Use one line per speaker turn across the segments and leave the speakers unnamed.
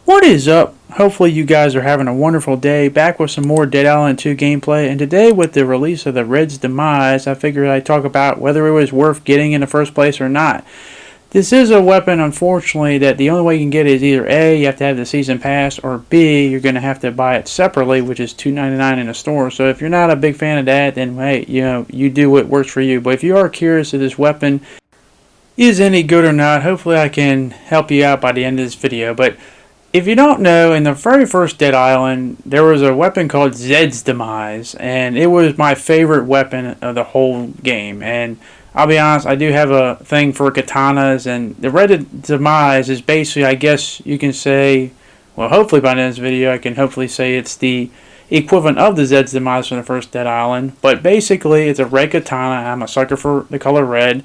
What is up? Hopefully you guys are having a wonderful day. Back with some more Dead Island 2 gameplay, and today with the release of the Zeds Demise, I figured I'd talk about whether it was worth getting in the first place or not. This is a weapon, unfortunately, that the only way you can get it is either A, you have to have the season pass, or B, you're going to have to buy it separately, which is $2.99 in the store. So if you're not a big fan of that, then hey, you do what works for you. But if you are curious if this weapon is any good or not, hopefully I can help you out by the end of this video. But if you don't know, in the very first Dead Island, there was a weapon called Zeds Demise, and it was my favorite weapon of the whole game. And I'll be honest, I do have a thing for katanas, and the Red Demise is basically, I guess you can say, well, hopefully by the end of this video, I can hopefully say it's the equivalent of the Zeds Demise from the first Dead Island. But basically, it's a red katana. I'm a sucker for the color red.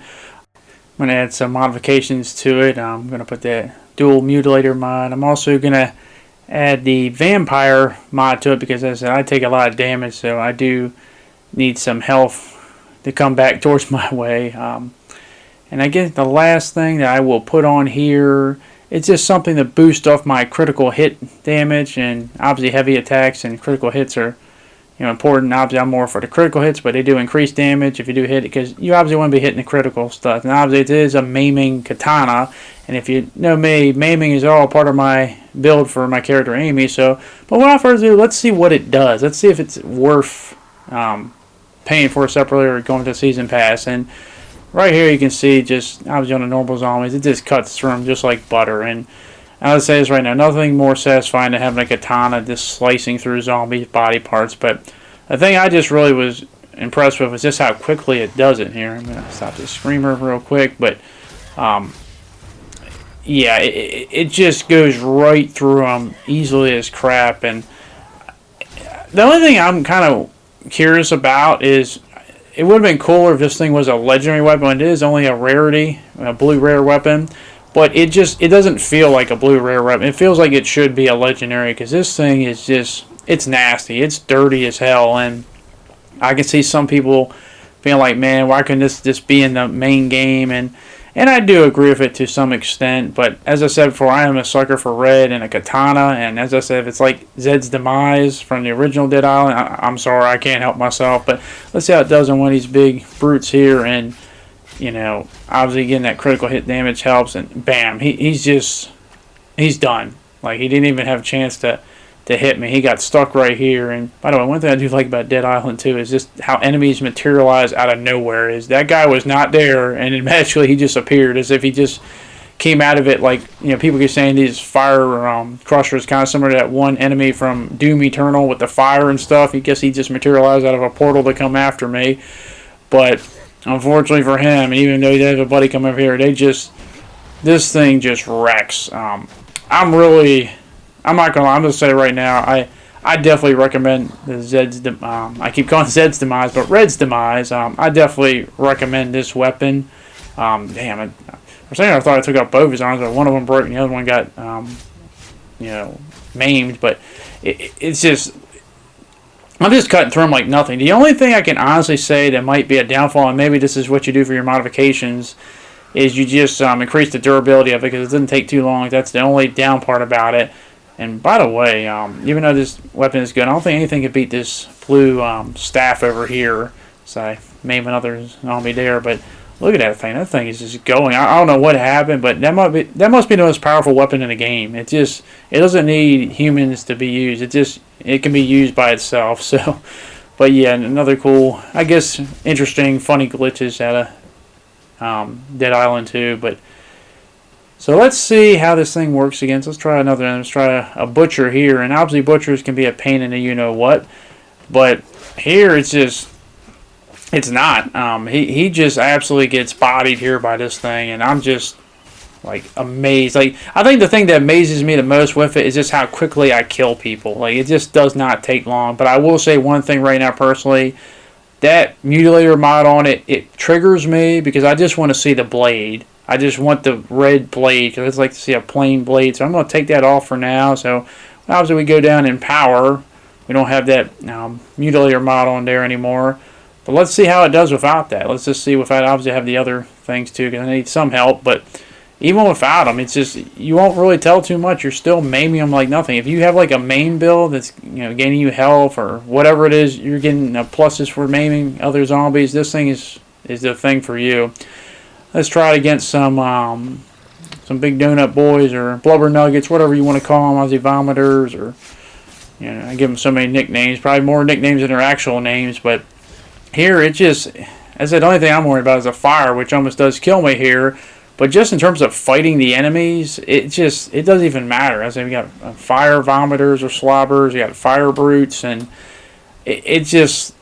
I'm going to add some modifications to it. I'm going to put that dual mutilator mod. I'm also going to add the vampire mod to it because, as I said, I take a lot of damage, so I do need some health to come back towards my way. And I guess the last thing that I will put on here, it's just something to boost off my critical hit damage, and obviously heavy attacks and critical hits are important. Obviously, I'm more for the critical hits, but they do increase damage if you do hit it, because you obviously want to be hitting the critical stuff. And obviously, it is a Maiming Katana, and if you know me, Maiming is all part of my build for my character Amy. So, but without further ado, let's see what it does. Let's see if it's worth paying for separately or going to the season pass. And right here, you can see just obviously on the normal zombies, it just cuts through them just like butter. And I'll say this right now, nothing more satisfying than having a katana just slicing through zombies' body parts. But the thing I just really was impressed with was just how quickly it does it here. I'm going to stop this screamer real quick. But, yeah, it just goes right through them easily as crap. And the only thing I'm kind of curious about is it would have been cooler if this thing was a legendary weapon. It is only a rarity, a blue rare weapon. But it doesn't feel like a blue rare weapon. It feels like it should be a legendary, because this thing is just, it's nasty. It's dirty as hell. And I can see some people being like, man, why couldn't this just be in the main game? And I do agree with it to some extent. But as I said before, I am a sucker for red and a katana. And as I said, if it's like Zeds Demise from the original Dead Island, I'm sorry, I can't help myself. But let's see how it does on one of these big brutes here. And obviously getting that critical hit damage helps, and bam, he's done. Like, he didn't even have a chance to hit me. He got stuck right here. And by the way, one thing I do like about Dead Island 2 is just how enemies materialize out of nowhere. Is that guy was not there, and then magically he just appeared, as if he just came out of it. Like, people keep saying these fire crushers kind of similar to that one enemy from Doom Eternal with the fire and stuff. I guess he just materialized out of a portal to come after me. But unfortunately for him, even though he has a buddy come over here, this thing just wrecks. I'm not gonna lie, I'm gonna say right now, I definitely recommend the Zeds. I keep calling it Zeds Demise, but Red's Demise. I definitely recommend this weapon. Damn, for a second I thought I took out both his arms, but one of them broke and the other one got maimed. But it's just, I'm just cutting through them like nothing. The only thing I can honestly say that might be a downfall, and maybe this is what you do for your modifications, is you just increase the durability of it, because it doesn't take too long. That's the only down part about it. And by the way, even though this weapon is good, I don't think anything could beat this blue staff over here. So I made another zombie there, but look at that thing. That thing is just going. I don't know what happened, but that must be the most powerful weapon in the game. It doesn't need humans to be used. It can be used by itself. So, but yeah, another cool, I guess, interesting, funny glitches out of Dead Island 2. But so let's see how this thing works against. Let's try another one. Let's try a butcher here, and obviously butchers can be a pain in the you-know-what. But here it's not. He just absolutely gets bodied here by this thing, and I'm just like amazed. Like, I think the thing that amazes me the most with it is just how quickly I kill people. Like, it just does not take long. But I will say one thing right now personally, that mutilator mod on it triggers me, because I just want to see the blade. I just want the red blade, because it's like to see a plain blade. So I'm going to take that off for now. So obviously we go down in power. We don't have that mutilator mod on there anymore. But let's see how it does without that. Let's just see without. Obviously, I have the other things too, because I need some help. But even without them, it's just you won't really tell too much. You're still maiming them like nothing. If you have like a main build that's gaining you health or whatever it is, you're getting pluses for maiming other zombies. This thing is the thing for you. Let's try it against some big donut boys or blubber nuggets, whatever you want to call them, Aussie vomiters, or I give them so many nicknames, probably more nicknames than their actual names. But here it just, as I said, the only thing I'm worried about is a fire, which almost does kill me here. But just in terms of fighting the enemies, it doesn't even matter. As I said, we got fire vomiters or slobbers, you got fire brutes, and it just,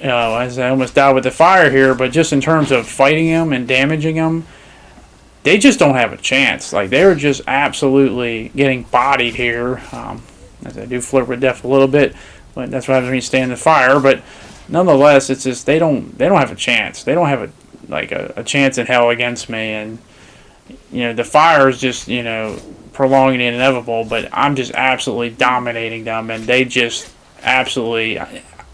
as I almost died with the fire here, but just in terms of fighting them and damaging them, they just don't have a chance. Like, they're just absolutely getting bodied here. As I do flirt with death a little bit, but that's what happens when you stay in the fire. But nonetheless, it's just they don't have a chance. They don't have a chance in hell against me. And the fire is just prolonging the inevitable. But I'm just absolutely dominating them, and they just absolutely.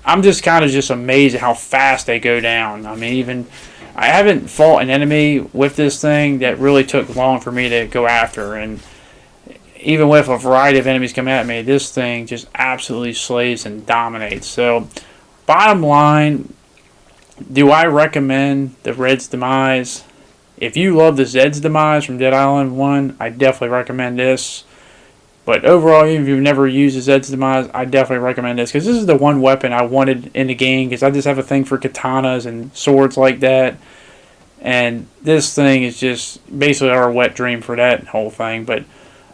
I'm just kind of just amazed at how fast they go down. I mean, I haven't fought an enemy with this thing that really took long for me to go after, and even with a variety of enemies coming at me, this thing just absolutely slays and dominates. So, bottom line, do I recommend the Zeds Demise? If you love the Zeds Demise from Dead Island 1, I definitely recommend this. But overall, even if you've never used the Zeds Demise, I definitely recommend this, because this is the one weapon I wanted in the game, because I just have a thing for katanas and swords like that. And this thing is just basically our wet dream for that whole thing. But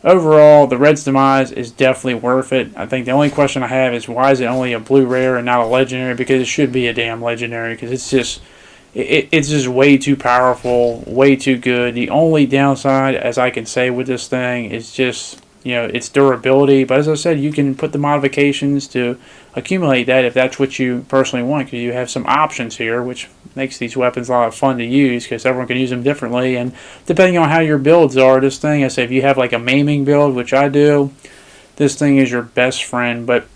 overall, the Zeds Demise is definitely worth it. I think the only question I have is, why is it only a blue rare and not a legendary? Because it should be a damn legendary, because it's just way too powerful, way too good. The only downside, as I can say with this thing, is just its durability. But as I said, you can put the modifications to accumulate that if that's what you personally want, because you have some options here, which makes these weapons a lot of fun to use, because everyone can use them differently. And depending on how your builds are, this thing, I say, if you have like a maiming build, which I do, this thing is your best friend. But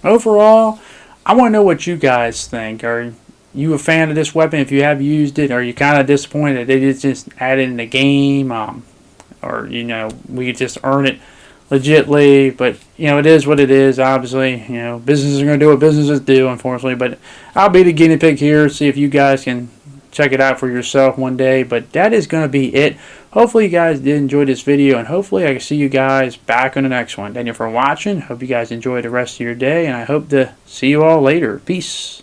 overall, I want to know what you guys think. Are you a fan of this weapon? If you have used it, are you kind of disappointed that they just add it in the game, or we could just earn it legitly? But it is what it is. Obviously, businesses are going to do what businesses do, unfortunately. But I'll be the guinea pig here, see if you guys can check it out for yourself one day. But that is going to be it. Hopefully you guys did enjoy this video, and hopefully I can see you guys back on the next one. Thank you for watching. Hope you guys enjoy the rest of your day, and I hope to see you all later. Peace.